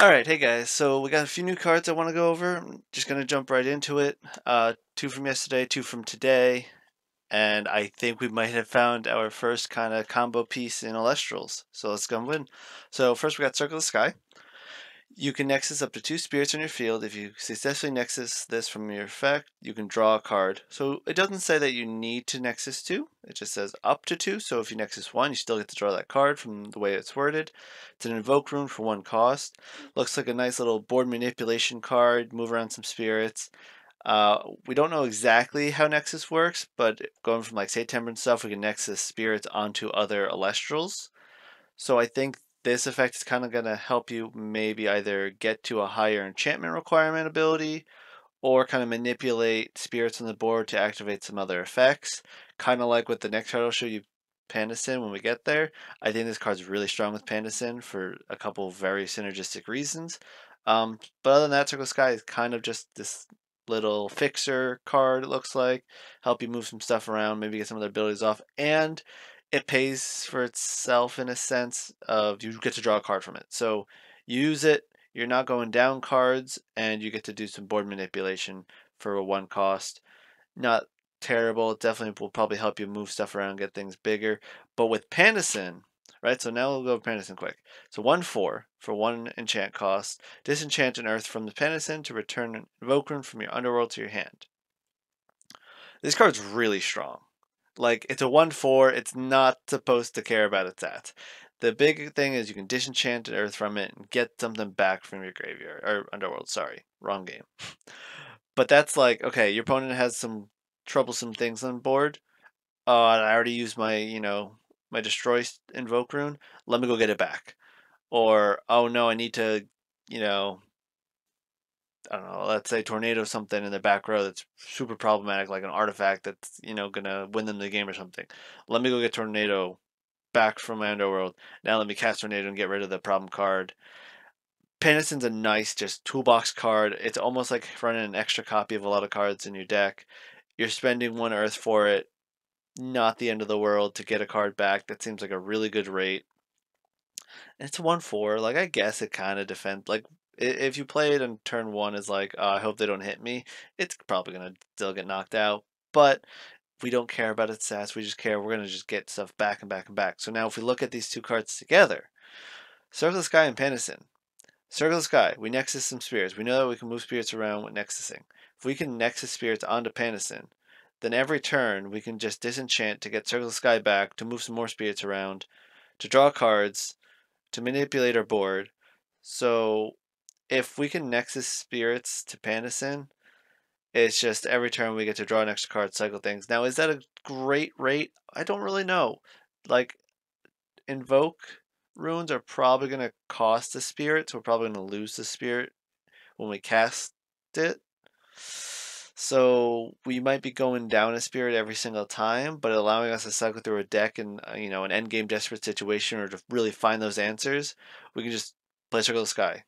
Alright, hey guys, so we got a few new cards I want to go over. I'm just going to jump right into it. Two from yesterday, two from today, and I think we might have found our first kind of combo piece in Elestrals. So let's go in. So first we got Circle of the Sky. You can nexus up to two spirits on your field. If you successfully nexus this from your effect, you can draw a card. So it doesn't say that you need to nexus two. It just says up to two. So if you nexus one, you still get to draw that card from the way it's worded. It's an invoke rune for one cost. Looks like a nice little board manipulation card. Move around some spirits. We don't know exactly how Nexus works, but going from like State Temper and stuff, we can Nexus spirits onto other Elestrals. So I think this effect is kind of going to help you maybe either get to a higher enchantment requirement ability or kind of manipulate spirits on the board to activate some other effects. Kind of like what the next card I'll show you, Pandasin, when we get there. I think this card's really strong with Pandasin for a couple of very synergistic reasons. But other than that, Circle Sky is kind of just this little fixer card, it looks like. Help you move some stuff around, maybe get some of their abilities off, and it pays for itself in a sense of you get to draw a card from it. So you use it, you're not going down cards, and you get to do some board manipulation for a one cost. Not terrible. It definitely will probably help you move stuff around, get things bigger. But with Pandasin, right? So now we'll go with Pandasin quick. So 1/4 for one enchant cost. Disenchant an earth from the Pandasin to return an evoke rune from your underworld to your hand. This card's really strong. Like, it's a 1/4, it's not supposed to care about its stats. The big thing is you can disenchant an earth from it and get something back from your graveyard, or underworld, sorry, wrong game. But that's like, okay, your opponent has some troublesome things on board. Oh, I already used my, my destroy invoke rune. Let me go get it back. Or, oh no, I need to, you know, I don't know, let's say tornado something in the back row that's super problematic, like an artifact that's, gonna win them the game or something. Let me go get tornado back from my underworld. Now let me cast tornado and get rid of the problem card. Panasin's a nice just toolbox card. It's almost like running an extra copy of a lot of cards in your deck. You're spending one earth for it, not the end of the world to get a card back. That seems like a really good rate. And it's a 1/4. Like, I guess it kind of defends. Like, if you play it on turn one is like, I hope they don't hit me, it's probably going to still get knocked out. But we don't care about its stats. We just care we're going to just get stuff back and back and back. So now if we look at these two cards together, Circle the Sky and Panasin. Circle the Sky, we Nexus some spirits. We know that we can move spirits around with Nexusing. If we can Nexus spirits onto Panasin, then every turn we can just disenchant to get Circle the Sky back, to move some more spirits around, to draw cards, to manipulate our board. So if we can Nexus spirits to Panasin, it's just every turn we get to draw an extra card, cycle things. Now, is that a great rate? I don't really know. Like, invoke runes are probably going to cost a spirit, so we're probably going to lose the spirit when we cast it. So we might be going down a spirit every single time, but allowing us to cycle through a deck in an end game desperate situation or to really find those answers, we can just play Circle of the Sky,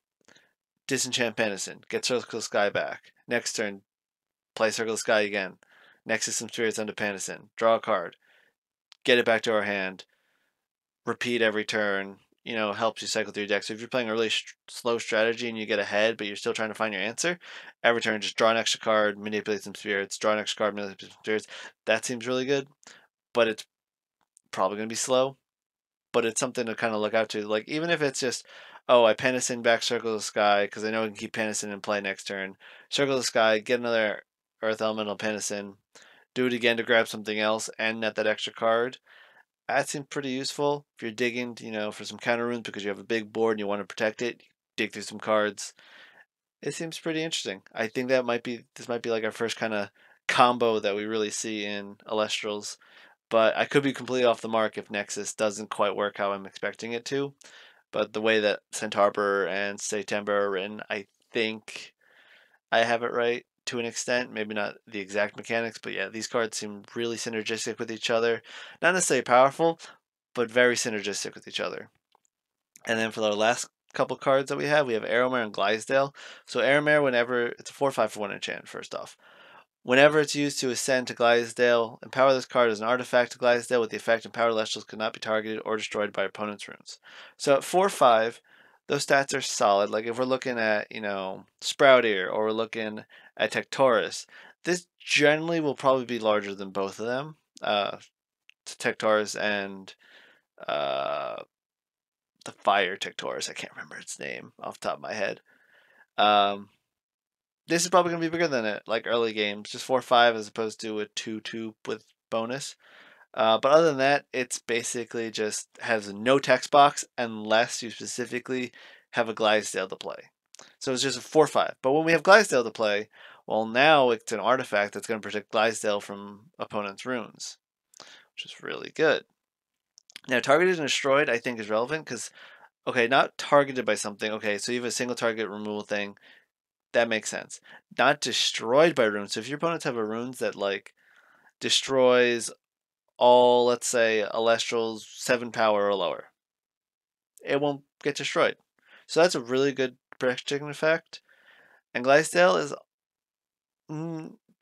disenchant Pennison, get Circle of the Sky back. Next turn, play Circle of the Sky again. Nexus some spirits onto Pennison, draw a card, get it back to our hand, repeat every turn. Helps you cycle through your deck. So if you're playing a really slow strategy and you get ahead, but you're still trying to find your answer, every turn just draw an extra card, manipulate some spirits, draw an extra card, manipulate some spirits. That seems really good, but it's probably going to be slow. But it's something to kind of look out to. Like, even if it's just, oh, I Pennison back Circle of the Sky because I know I can keep Pennison in play next turn. Circle of the Sky, get another Earth Elemental Pennison, do it again to grab something else and net that extra card. That seems pretty useful if you're digging, for some counter runes because you have a big board and you want to protect it. Dig through some cards. It seems pretty interesting. I think this might be like our first kind of combo that we really see in Elestrals. But I could be completely off the mark if Nexus doesn't quite work how I'm expecting it to. But the way that Centaur and September are written, I think I have it right to an extent. Maybe not the exact mechanics, but yeah, these cards seem really synergistic with each other. Not necessarily powerful, but very synergistic with each other. And then for the last couple cards that we have Arrowmare and Glysdale. So Arrowmare, whenever it's a 4/5 for one enchant, first off. Whenever it's used to ascend to Glysdale, empower this card as an artifact to Glysdale with the effect empower Elestrals cannot be targeted or destroyed by opponent's runes. So at 4/5, those stats are solid. Like if we're looking at, Sproutier or we're looking at Tectorus, this generally will probably be larger than both of them. Tectorus and uh, the Fire Tectorus. I can't remember its name off the top of my head. Um, this is probably going to be bigger than it, like early games, just 4-5 as opposed to a 2-2 with bonus. But other than that, it's basically just has no text box unless you specifically have a Glysdale to play. So it's just a 4-5. But when we have Glysdale to play, well, now it's an artifact that's going to protect Glysdale from opponent's runes, which is really good. Now, targeted and destroyed, I think, is relevant because, okay, not targeted by something. Okay, so you have a single target removal thing. That makes sense. Not destroyed by runes. So if your opponents have a runes that, like, destroys all, let's say, Elestrals 7 power or lower, it won't get destroyed. So that's a really good protection effect. And mm,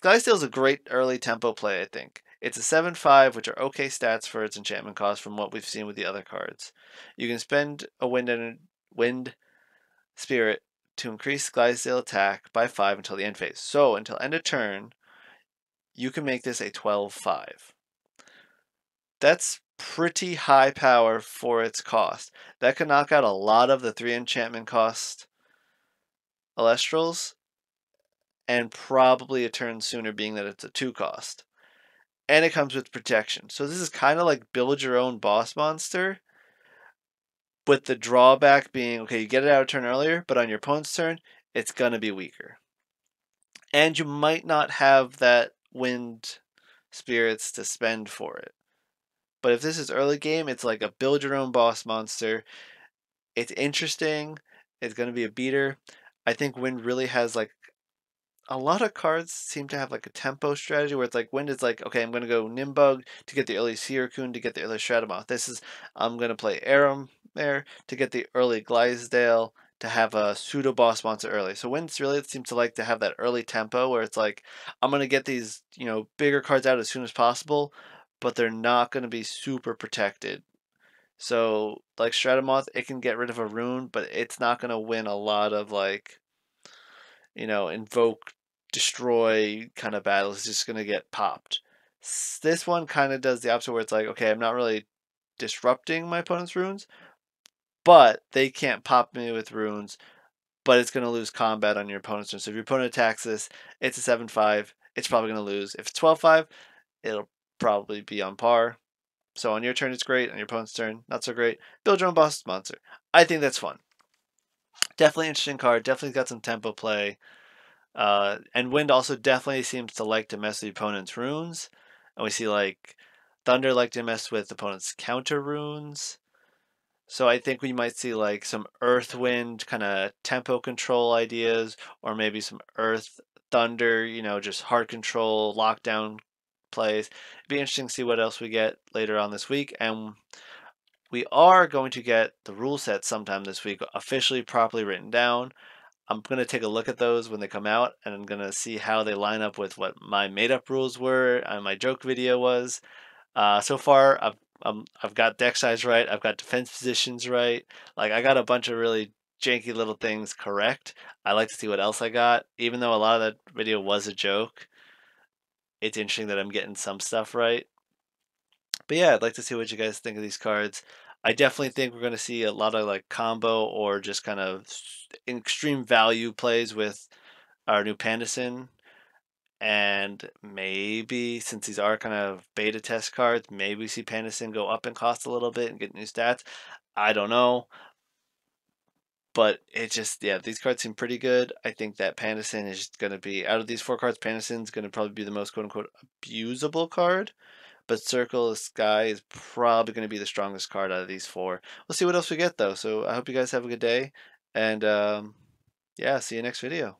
Glysdale is a great early tempo play, I think. It's a 7-5, which are okay stats for its enchantment cost from what we've seen with the other cards. You can spend a wind spirit to increase Glysdale attack by 5 until the end phase. So until end of turn, you can make this a 12-5. That's pretty high power for its cost. That can knock out a lot of the 3 enchantment cost Elestrals, and probably a turn sooner, being that it's a 2 cost. And it comes with protection. So this is kind of like build your own boss monster, with the drawback being, okay, you get it out a turn earlier, but on your opponent's turn, it's going to be weaker. And you might not have that wind spirits to spend for it. But if this is early game, it's like a build your own boss monster. It's interesting. It's going to be a beater. I think Wind really has like a lot of cards seem to have like a tempo strategy where it's like Wind is like, okay, I'm going to go Nimbug to get the early Seerkun to get the early Stratamoth. This is, I'm going to play Aram there to get the early Glysdale to have a pseudo boss monster early. So Winds really seems to like to have that early tempo where it's like, I'm going to get these, bigger cards out as soon as possible, but they're not going to be super protected. So like Stratamoth, it can get rid of a rune, but it's not going to win a lot of like, invoke, destroy kind of battles. It's just going to get popped. This one kind of does the opposite where it's like, okay, I'm not really disrupting my opponent's runes, but they can't pop me with runes, but it's going to lose combat on your opponent's turn. So if your opponent attacks this, it's a 7-5, it's probably going to lose. If it's 12-5, it'll probably be on par. So on your turn, it's great. On your opponent's turn, not so great. Build your own boss monster. I think that's fun. Definitely interesting card. Definitely got some tempo play. And Wind also definitely seems to like to mess with the opponent's runes. And we see like Thunder like to mess with opponent's counter runes. So I think we might see like some Earth Wind kind of tempo control ideas, or maybe some Earth Thunder, just hard control, lockdown plays. It'd be interesting to see what else we get later on this week. And we are going to get the rule set sometime this week, officially properly written down. I'm going to take a look at those when they come out, and I'm going to see how they line up with what my made-up rules were and my joke video was. So far, I've got deck size right. I've got defense positions right. Like, I got a bunch of really janky little things correct. I like to see what else I got. Even though a lot of that video was a joke, it's interesting that I'm getting some stuff right. But yeah, I'd like to see what you guys think of these cards. I definitely think we're going to see a lot of like combo or just kind of extreme value plays with our new Pandasin. And maybe, since these are kind of beta test cards, maybe we see Pandasin go up in cost a little bit and get new stats. I don't know. But it just, yeah, these cards seem pretty good. I think that Pandasin is going to be, out of these 4 cards, Pandasin's going to probably be the most quote unquote abusable card. But Circle of Sky is probably going to be the strongest card out of these 4. We'll see what else we get, though. So I hope you guys have a good day. And yeah, see you next video.